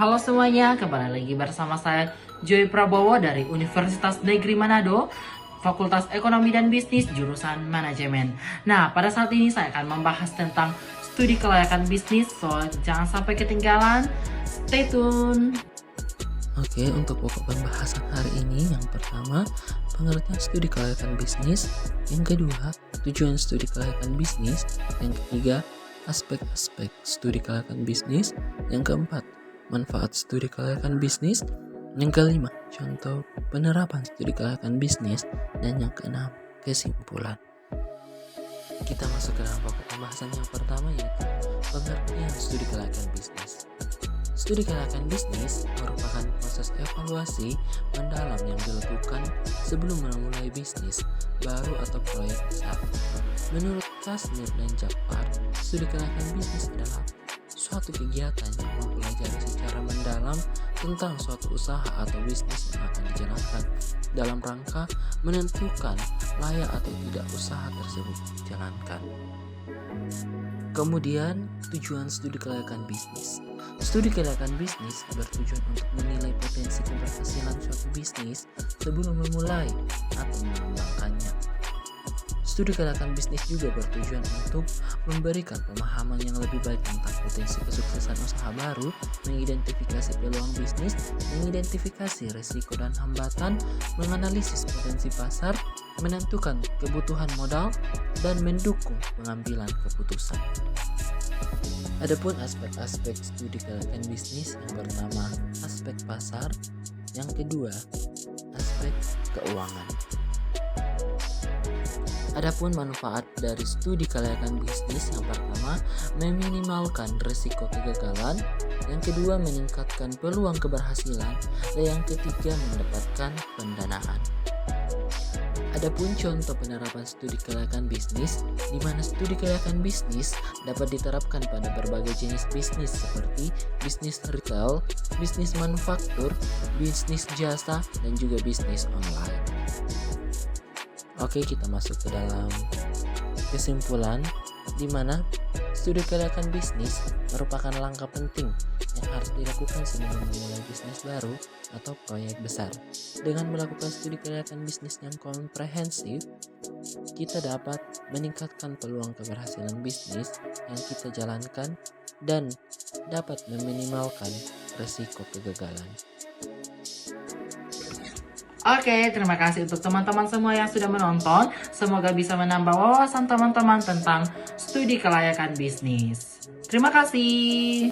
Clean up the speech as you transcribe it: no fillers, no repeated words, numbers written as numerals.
Halo semuanya, kembali lagi bersama saya Joy Prabowo dari Universitas Negeri Manado, Fakultas Ekonomi dan Bisnis, jurusan Manajemen. Nah, pada saat ini saya akan membahas tentang studi kelayakan bisnis, so jangan sampai ketinggalan. Stay tune. Oke, untuk pokok pembahasan hari ini, yang pertama, pengertian studi kelayakan bisnis, yang kedua, tujuan studi kelayakan bisnis, yang ketiga, aspek-aspek studi kelayakan bisnis, yang keempat, manfaat studi kelayakan bisnis, yang kelima, contoh penerapan studi kelayakan bisnis, dan yang keenam, kesimpulan. Kita masuk ke dalam pokok pembahasan yang pertama, yaitu pengertian studi kelayakan bisnis. Studi kelayakan bisnis merupakan proses evaluasi mendalam yang dilakukan sebelum memulai bisnis baru atau proyek besar. Menurut Kasmir dan Jafar, studi kelayakan bisnis adalah suatu kegiatan yang mempelajari secara mendalam tentang suatu usaha atau bisnis yang akan dijalankan dalam rangka menentukan layak atau tidak usaha tersebut dijalankan. Kemudian, tujuan studi kelayakan bisnis. Studi kelayakan bisnis bertujuan untuk menilai potensi keberhasilan suatu bisnis sebelum memulai atau mengembangkannya. Studi kelayakan bisnis juga bertujuan untuk memberikan pemahaman yang lebih baik tentang potensi kesuksesan usaha baru, mengidentifikasi peluang bisnis, mengidentifikasi risiko dan hambatan, menganalisis potensi pasar, menentukan kebutuhan modal, dan mendukung pengambilan keputusan. Adapun aspek-aspek studi kelayakan bisnis, yang pertama aspek pasar, yang kedua aspek keuangan. Adapun manfaat dari studi kelayakan bisnis, yang pertama meminimalkan risiko kegagalan, yang kedua meningkatkan peluang keberhasilan, dan yang ketiga mendapatkan pendanaan. Adapun contoh penerapan studi kelayakan bisnis, di mana studi kelayakan bisnis dapat diterapkan pada berbagai jenis bisnis seperti bisnis retail, bisnis manufaktur, bisnis jasa, dan juga bisnis online. Oke, kita masuk ke dalam kesimpulan, di mana studi kelayakan bisnis merupakan langkah penting yang harus dilakukan sebelum memulai bisnis baru atau proyek besar. Dengan melakukan studi kelayakan bisnis yang komprehensif, kita dapat meningkatkan peluang keberhasilan bisnis yang kita jalankan dan dapat meminimalkan risiko kegagalan. Oke, terima kasih untuk teman-teman semua yang sudah menonton. Semoga bisa menambah wawasan teman-teman tentang studi kelayakan bisnis. Terima kasih.